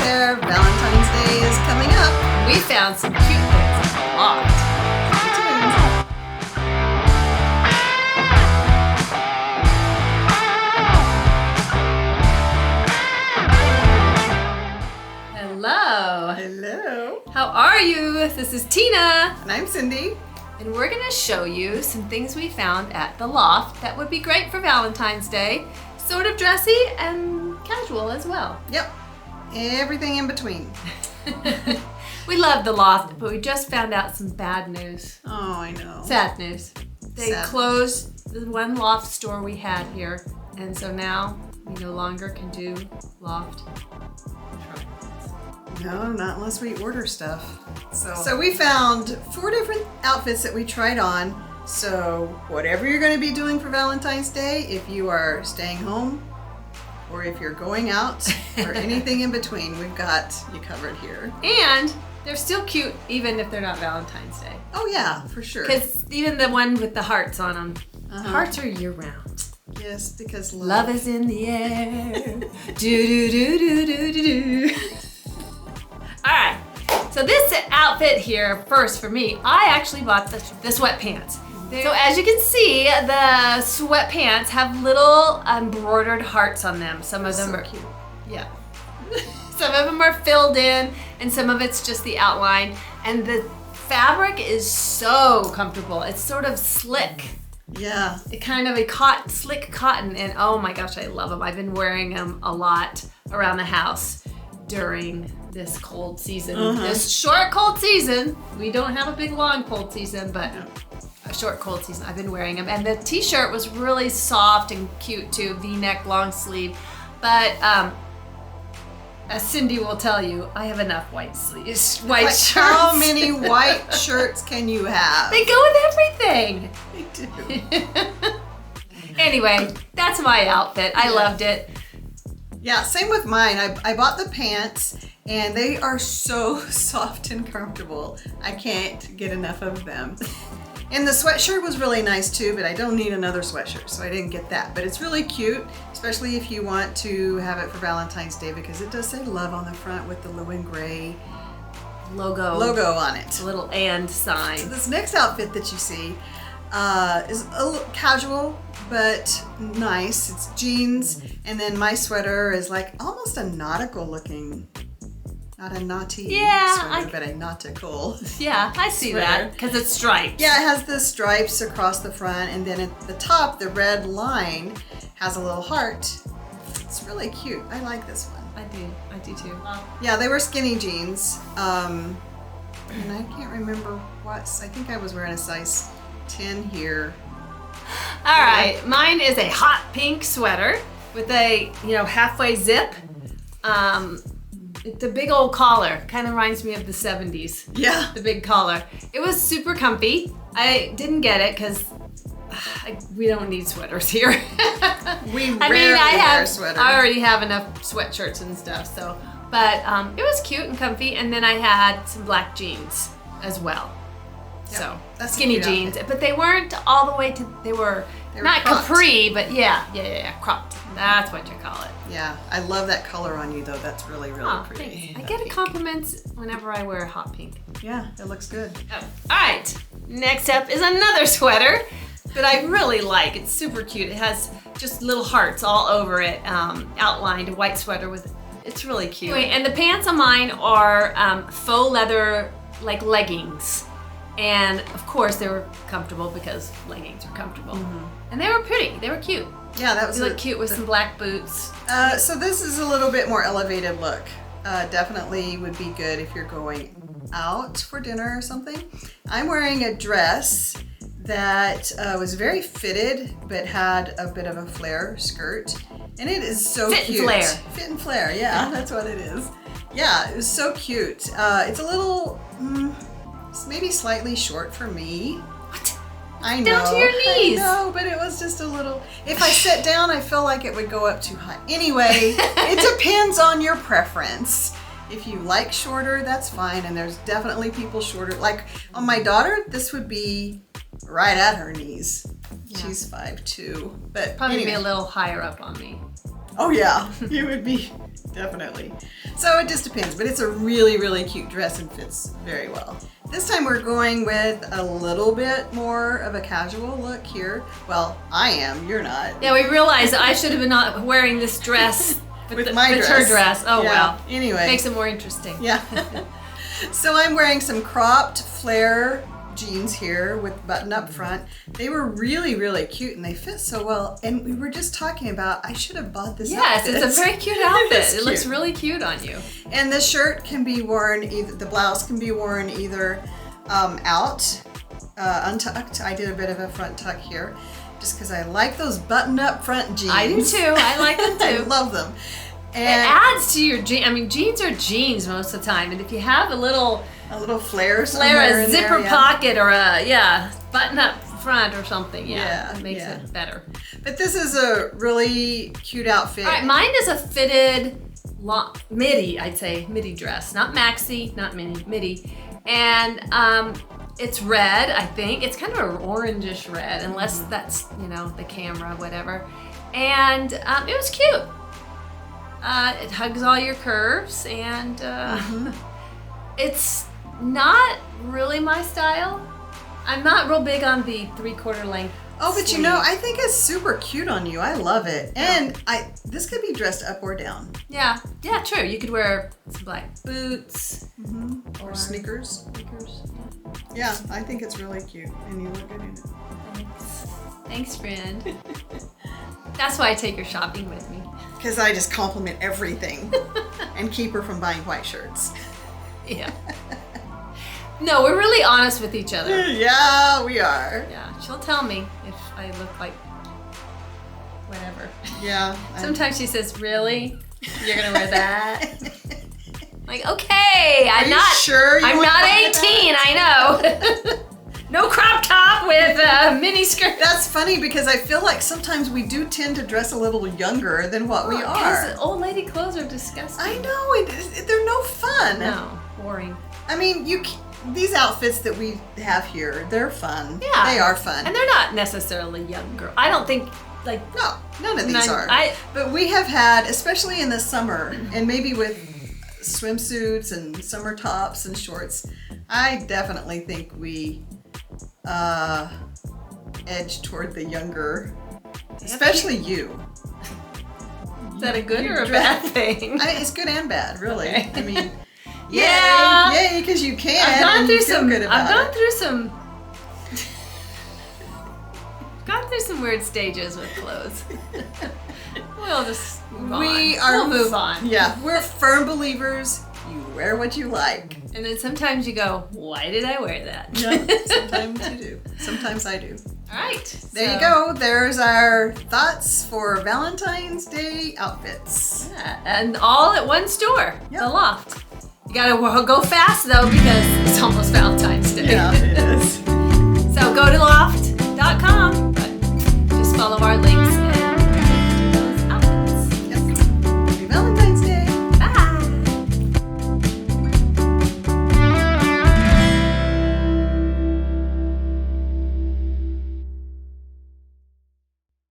there, Valentine's Day is coming up. We found some cute things at the Loft. Hello. Hello. How are you? This is Tina. And I'm Cindy. And we're going to show you some things we found at the Loft that would be great for Valentine's Day. Sort of dressy and casual as well. Yep. Everything in between. We love the Loft, but we just found out some bad news. Oh, I know. Sad news. They Sad. closed the one Loft store we had here, and so now we no longer can do Loft. No, not unless we order stuff. So we found 4 different outfits that we tried on. So whatever you're going to be doing for Valentine's Day, if you are staying home or if you're going out or anything in between, we've got you covered here. And they're still cute even if they're not Valentine's Day. Oh yeah, for sure. Because even the one with the hearts on them, hearts are year round. Yes, because Love is in the air. Do do do do do do do. All right. So this outfit here, first for me, I actually bought the sweatpants. So as you can see, the sweatpants have little embroidered hearts on them. Some of them are cute. Yeah. Some of them are filled in, and some of it's just the outline. And the fabric is so comfortable. It's sort of slick. Yeah. It kind of slick cotton, and oh my gosh, I love them. I've been wearing them a lot around the house during this cold season. This short cold season. We don't have a big long cold season, but a short cold season. I've been wearing them, and the t-shirt was really soft and cute too, V-neck, long sleeve. But as Cindy will tell you, I have enough white shirts. How many white shirts can you have? They go with everything. They do. Anyway, that's my outfit. I loved it. Yeah, same with mine. I bought the pants and they are so soft and comfortable. I can't get enough of them. And the sweatshirt was really nice too, but I don't need another sweatshirt, so I didn't get that. But it's really cute, especially if you want to have it for Valentine's Day, because it does say love on the front with the blue and gray Logo on it. A little and sign. So this next outfit that you see is a little casual, but nice. It's jeans, and then my sweater is like almost a nautical looking, not a naughty sweater, but a nautical. Yeah, I see sweater. that, because it's striped. Yeah, it has the stripes across the front, and then at the top, the red line has a little heart. It's really cute. I like this one. I do too. Yeah, they were skinny jeans, and I can't remember what. I think I was wearing a size 10 here. All right, mine is a hot pink sweater with a halfway zip. The big old collar kind of reminds me of the 70s. Yeah. The big collar. It was super comfy. I didn't get it because we don't need sweaters here. We rarely wear sweaters. I already have enough sweatshirts and stuff. So, but it was cute and comfy. And then I had some black jeans as well. Yep, So that's skinny jeans, but they weren't all the way to. They were not cropped. capri, but yeah, cropped. That's what you call it. Yeah, I love that color on you though. That's really, really pretty. Thanks. I get compliments whenever I wear a hot pink. Yeah, it looks good. Oh. All right, next up is another sweater that I really like. It's super cute. It has just little hearts all over it, outlined, a white sweater with. It's really cute. Anyway, and the pants on mine are faux leather, like leggings. And of course they were comfortable because leggings are comfortable. And they were pretty, they were cute. Yeah, that was They look cute with some black boots. So this is a little bit more elevated look. Definitely would be good if you're going out for dinner or something. I'm wearing a dress that was very fitted, but had a bit of a flare skirt. And it is so Fit cute. and flare. Fit and flare, yeah, that's what it is. Yeah, it was so cute. It's a little, it's maybe slightly short for me. What? I know. Down to your knees. I know, but it was just a little. If I sit down, I feel like it would go up too high. Anyway, it depends on your preference. If you like shorter, that's fine. And there's definitely people shorter. Like on my daughter, this would be right at her knees. Yeah. She's 5'2", but Probably anyway. be a little higher up on me. Oh yeah, you would be Definitely. So it just depends, but it's a really, really cute dress and fits very well. This time we're going with a little bit more of a casual look here. Well, I am, you're not. Yeah, we realized I should have been not wearing this dress With her dress. dress. Oh, Yeah. wow. Anyway. Makes it more interesting. Yeah. So I'm wearing some cropped flare jeans here with button up front. They were really, really cute and they fit so well. And we were just talking about, I should have bought this Yes, outfit. it's a very cute outfit. It's It looks cute. really cute on you. And the shirt can be worn, either the blouse can be worn either out, untucked. I did a bit of a front tuck here just because I like those button up front jeans. I do too. I like them I too. love them. It And adds to your jeans. I mean, jeans are jeans most of the time. And if you have a little flare somewhere a in zipper there, yeah. pocket or a, button up front or something, Yeah, it makes yeah. it better. But this is a really cute outfit. All right, mine is a fitted midi, I'd say, midi dress. Not maxi, not midi. And it's red, I think. It's kind of an orangish red, unless that's, the camera, whatever. And it was cute. It hugs all your curves, and it's not really my style. I'm not real big on the 3/4 length. Oh, but sleeve. I think it's super cute on you. I love it. And this could be dressed up or down. Yeah, true. You could wear some black boots Or sneakers. sneakers. Yeah, I think it's really cute. And you look good in it. Thanks, friend. That's why I take her shopping with me. Because I just compliment everything and keep her from buying white shirts. Yeah. No, we're really honest with each other. Yeah, we are. Yeah, she'll tell me if I look like whatever. Yeah. Sometimes she says, "Really? You're gonna wear that?" Like, okay, Are I'm you not sure you I'm wanna not buy 18. I know. No crop top with a mini skirt. That's funny because I feel like sometimes we do tend to dress a little younger than what we are. Because old lady clothes are disgusting. I know, they're no fun. No, boring. I mean, these outfits that we have here, they're fun. Yeah. They are fun. And they're not necessarily younger. I don't think, like, No, none of these are. I- But we have had, especially in the summer, and maybe with swimsuits and summer tops and shorts, I definitely think we edge toward the younger, especially you. is that a good You or a dress- bad thing? It's good and bad, really. Okay. I mean, Yeah. yay, because you can. I've gone and through you feel some. good about I've gone it. through some. Gone through some weird stages with clothes. We'll just move on. We'll move on. Yeah, we're firm believers. You wear what you like. And then sometimes you go, why did I wear that? Yeah, sometimes you do. Sometimes I do. All right. There you go. There's our thoughts for Valentine's Day outfits. Yeah, and all at one store, Yep. the Loft. You gotta go fast though because it's almost Valentine's Day. Yeah.